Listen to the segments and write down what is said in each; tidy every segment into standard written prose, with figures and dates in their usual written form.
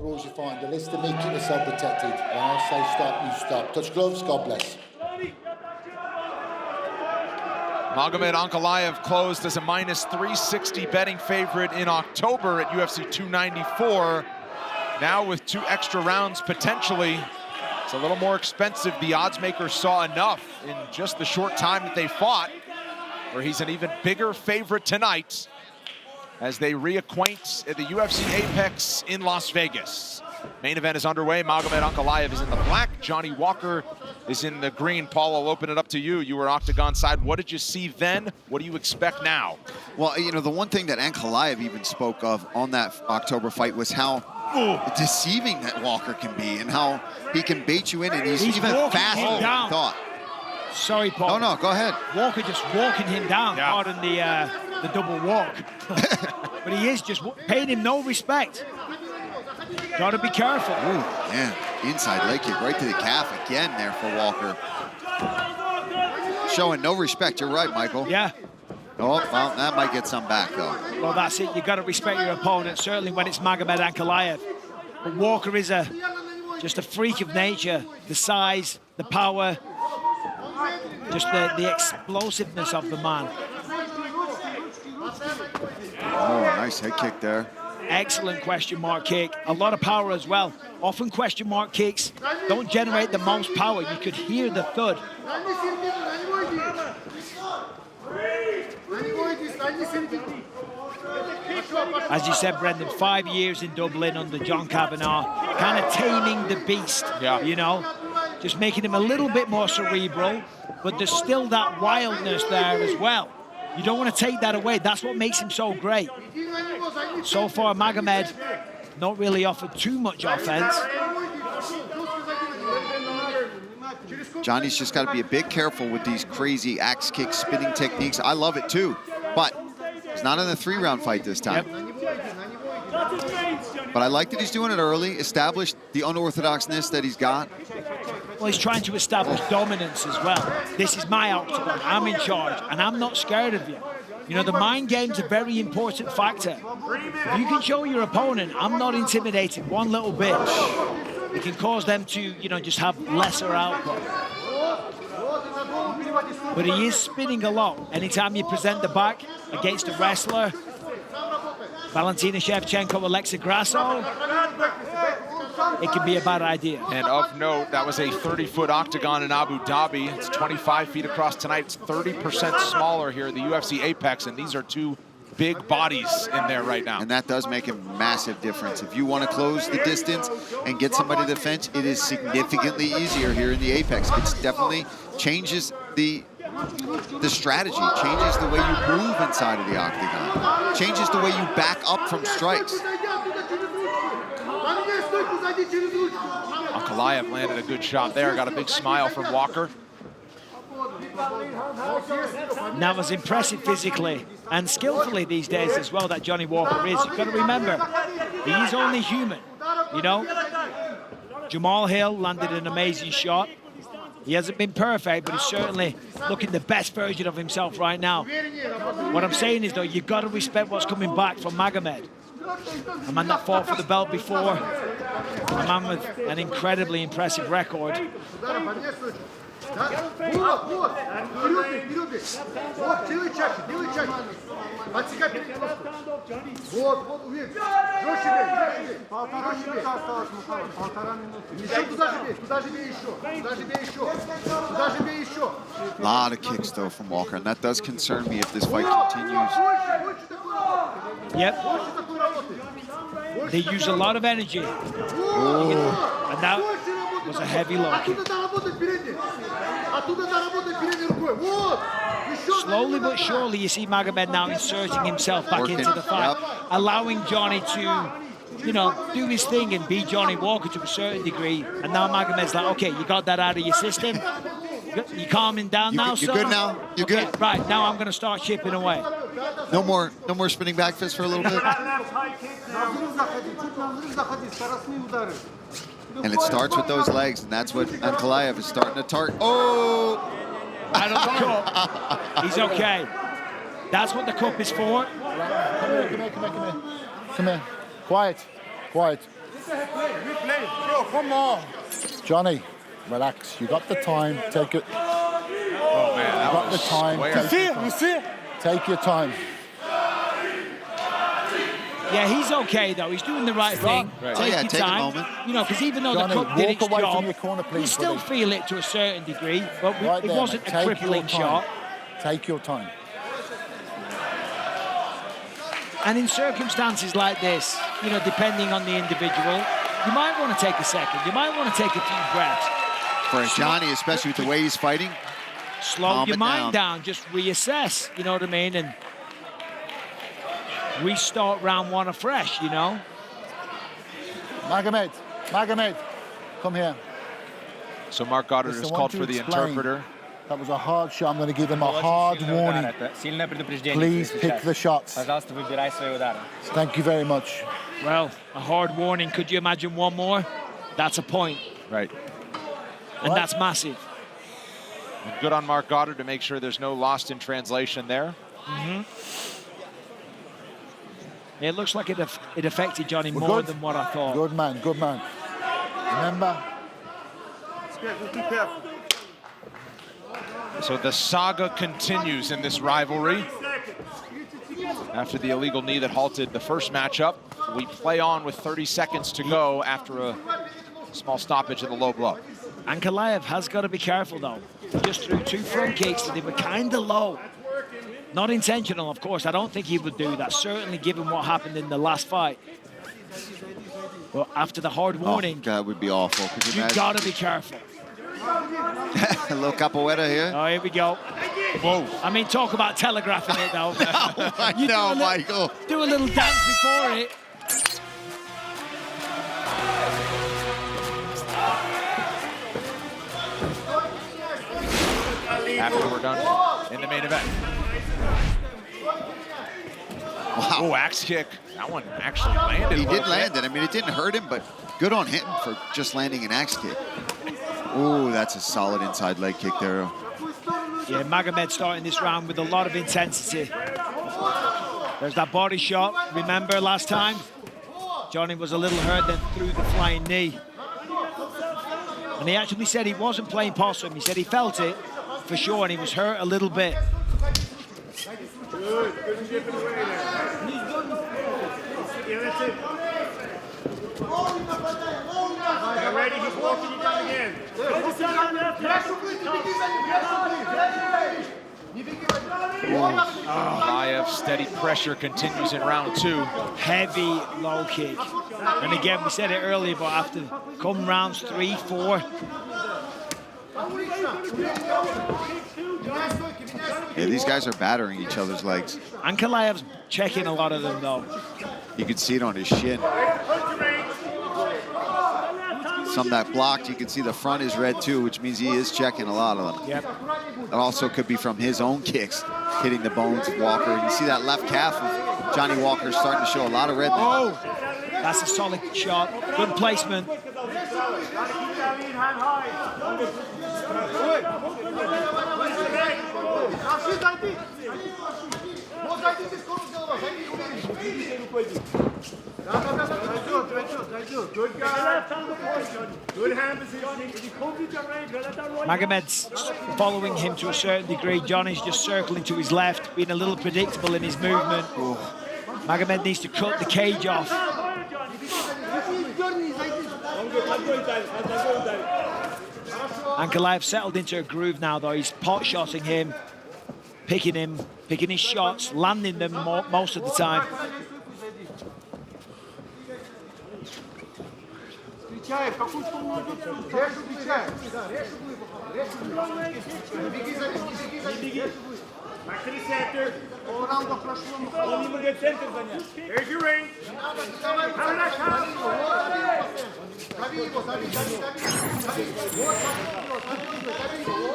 the rules you find. The list to me, keep yourself protected. When I say stop, you stop. Touch gloves, God bless. Magomed Ankalaev closed as a -360 betting favorite in October at UFC 294. Now with 2 extra rounds potentially, it's a little more expensive. The odds makers saw enough in just the short time that they fought, where he's an even bigger favorite tonight as they reacquaint at the UFC Apex in Las Vegas. Main event is underway. Magomed Ankalaev is in the black. Johnny Walker is in the green. Paul, I'll open it up to you. You were octagon side. What did you see then? What do you expect now? Well, you know, the one thing that Ankalaev even spoke of on that October fight was how deceiving that Walker can be and how he can bait you in, and he's even faster than I thought. Sorry, Paul. No, go ahead. Walker just walking him down, pardon the double walk. But he is just paying him no respect. Got to be careful. Ooh, man, inside leg kick right to the calf again there for Walker. Showing no respect, you're right, Michael. Yeah. Oh, well, that might get some back, though. Well, that's it. You got to respect your opponent, certainly when it's Magomed Ankalaev. But Walker is just a freak of nature. The size, the power, just the explosiveness of the man. Oh, nice head kick there. Excellent question mark kick. A lot of power as well. Often question mark kicks don't generate the most power. You could hear the thud. As you said, Brendan, 5 years in Dublin under John Kavanagh, kind of taming the beast, you know, just making him a little bit more cerebral, but there's still that wildness there as well. You don't want to take that away. That's what makes him so great. So far, Magomed not really offered too much offense. Johnny's just got to be a bit careful with these crazy axe kick spinning techniques. I love it too, but it's not in a 3-round fight this time. But I like that he's doing it early, established the unorthodoxness that he's got. Well, he's trying to establish dominance as well. This is my octagon. I'm in charge, and I'm not scared of you. You know, the mind game's a very important factor. If you can show your opponent, I'm not intimidated one little bit, it can cause them to, you know, just have lesser output. But he is spinning a lot. Anytime you present the back against a wrestler, Valentina Shevchenko, Alexa Grasso, it can be a bad idea. And of note, that was a 30-foot octagon in Abu Dhabi. It's 25 feet across tonight. It's 30% smaller here at the UFC Apex, and these are 2 big bodies in there right now. And that does make a massive difference. If you want to close the distance and get somebody to the fence, it is significantly easier here in the Apex. It definitely changes the strategy, changes the way you move inside of the octagon, changes the way you back up from strikes. Ankalaev landed a good shot there, got a big smile from Walker. Now, as impressive physically and skillfully these days as well that Johnny Walker is, you've got to remember, he is only human, you know? Jamal Hill landed an amazing shot. He hasn't been perfect, but he's certainly looking the best version of himself right now. What I'm saying is, though, you've got to respect what's coming back from Magomed. A man that fought for the belt before, a man with an incredibly impressive record. A lot of kicks, though, from Walker, and that does concern me if this fight continues. Yep. They use a lot of energy. And that was a heavy low kick. Slowly but surely, you see Magomed now inserting himself back into the fight, allowing Johnny to, you know, do his thing and beat Johnny Walker to a certain degree. And now Magomed's like, okay, you got that out of your system. You calming down now, You're good now? You're good? Right, now I'm going to start chipping away. No more spinning back fist for a little bit? And it starts with those legs, and that's what Ankalaev is starting to target. Oh! Out of the cup. He's okay. That's what the cup is for. Come here. Come here. Quiet. Come on. Johnny, relax. You got the time. Take it. Oh, man, that got the was time. square. Take your time. Yeah, he's okay though. He's doing the right thing. Right. Take your take a time. moment. You know, because even though Johnny, the cook did its walk away from job, your corner, we please, still buddy. feel it to a certain degree. But Right it there, wasn't mate. a Take your crippling time. shot. Take your time. And in circumstances like this, you know, depending on the individual, you might want to take a second. You might want to take a few breaths. For Johnny, especially with the way he's fighting, Slow calm your it mind down. Just reassess, you know what I mean? And restart round one afresh, you know? Magomed, come here. So Mark Goddard Listen, has I called want for to the explain. interpreter. That was a hard shot. I'm going to give him a hard warning. Please pick the shots. Thank you very much. Well, a hard warning. Could you imagine one more? That's a point. Right. And that's massive. And good on Mark Goddard to make sure there's no lost in translation there. It looks like it affected Johnny We're more good. than what I thought. Good man, good man. Remember, So the saga continues in this rivalry. After the illegal knee that halted the first matchup, we play on with 30 seconds to go after a small stoppage in the low blow. Ankalaev has got to be careful, though. He just threw 2 front kicks, and they were kind of low. Not intentional, of course. I don't think he would do that, certainly given what happened in the last fight. But after the hard warning, oh, that would be awful. Could you you've imagine? got to be careful. A little capoeira here. Oh, here we go. Whoa. I mean, talk about telegraphing it, though. I You know, do Michael. Do a little dance before it. After we're done in the main event. Wow. Oh, axe kick. That one actually landed. He a little did land bit. it. I mean, it didn't hurt him, but good on him for just landing an axe kick. Ooh, that's a solid inside leg kick there. Yeah, Magomed starting this round with a lot of intensity. There's that body shot. Remember last time? Johnny was a little hurt, then threw the flying knee. And he actually said he wasn't playing possum. He said he felt it for sure, and he was hurt a little bit. Ready, he's walking you down again. Ankalaev's steady pressure continues in round 2. Heavy low kick. And again, we said it earlier, but after come rounds 3, 4, Yeah, these guys are battering each other's legs. Ankalaev's checking a lot of them, though. You can see it on his shin. Some that blocked, you can see the front is red too, which means he is checking a lot of them. Yep. That also could be from his own kicks hitting the bones of Walker. And you see that left calf of Johnny Walker starting to show a lot of red there. Oh, that's a solid shot. Good placement. Magomed's following him to a certain degree. Johnny's just circling to his left, being a little predictable in his movement. Magomed needs to cut the cage off. Ankalaev settled into a groove now, though. He's pot-shotting him, picking his shots, landing them most of the time. Back to the center. Only will get center. Here's your ring.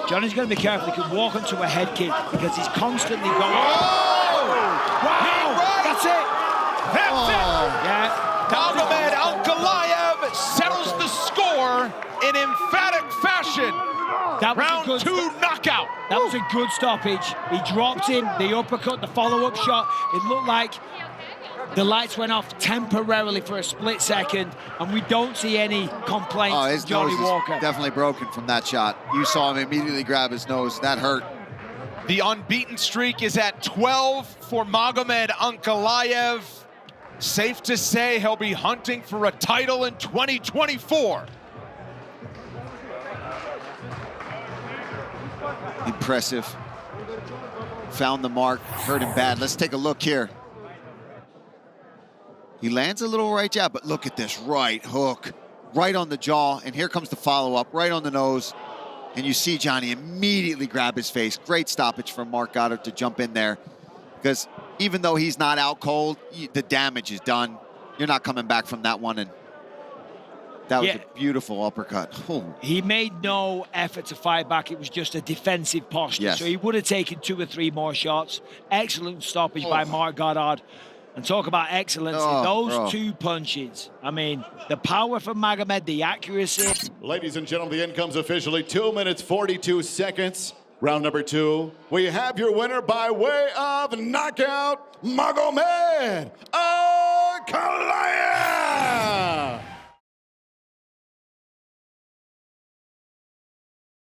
Johnny's going to be careful. He could walk onto a head kick because he's constantly going. Oh! Wow! That's it! That's it! Yeah. Magomed Ankalaev settles the score in emphatic fashion. That was Round 2 knockout. That was a good stoppage. He dropped in the uppercut, the follow-up shot. It looked like The lights went off temporarily for a split second, and we don't see any complaints Oh, his from Johnny nose Walker. is definitely broken from that shot. You saw him immediately grab his nose. That hurt. The unbeaten streak is at 12 for Magomed Ankalaev. Safe to say he'll be hunting for a title in 2024. Impressive. Found the mark, hurt him bad. Let's take a look here. He lands a little right jab, but look at this right hook, right on the jaw, and here comes the follow-up, right on the nose. And you see Johnny immediately grab his face. Great stoppage from Mark Goddard to jump in there, because even though he's not out cold, the damage is done. You're not coming back from that one, and that was a beautiful uppercut. Oh. He made no effort to fight back. It was just a defensive posture. Yes. So he would have taken 2 or 3 more shots. Excellent stoppage by Mark Goddard. And talk about excellence. Those 2 punches. I mean, the power from Magomed, the accuracy. Ladies and gentlemen, the end comes officially 2 minutes, 42 seconds. Round number 2. We have your winner by way of knockout, Magomed Ankalaev.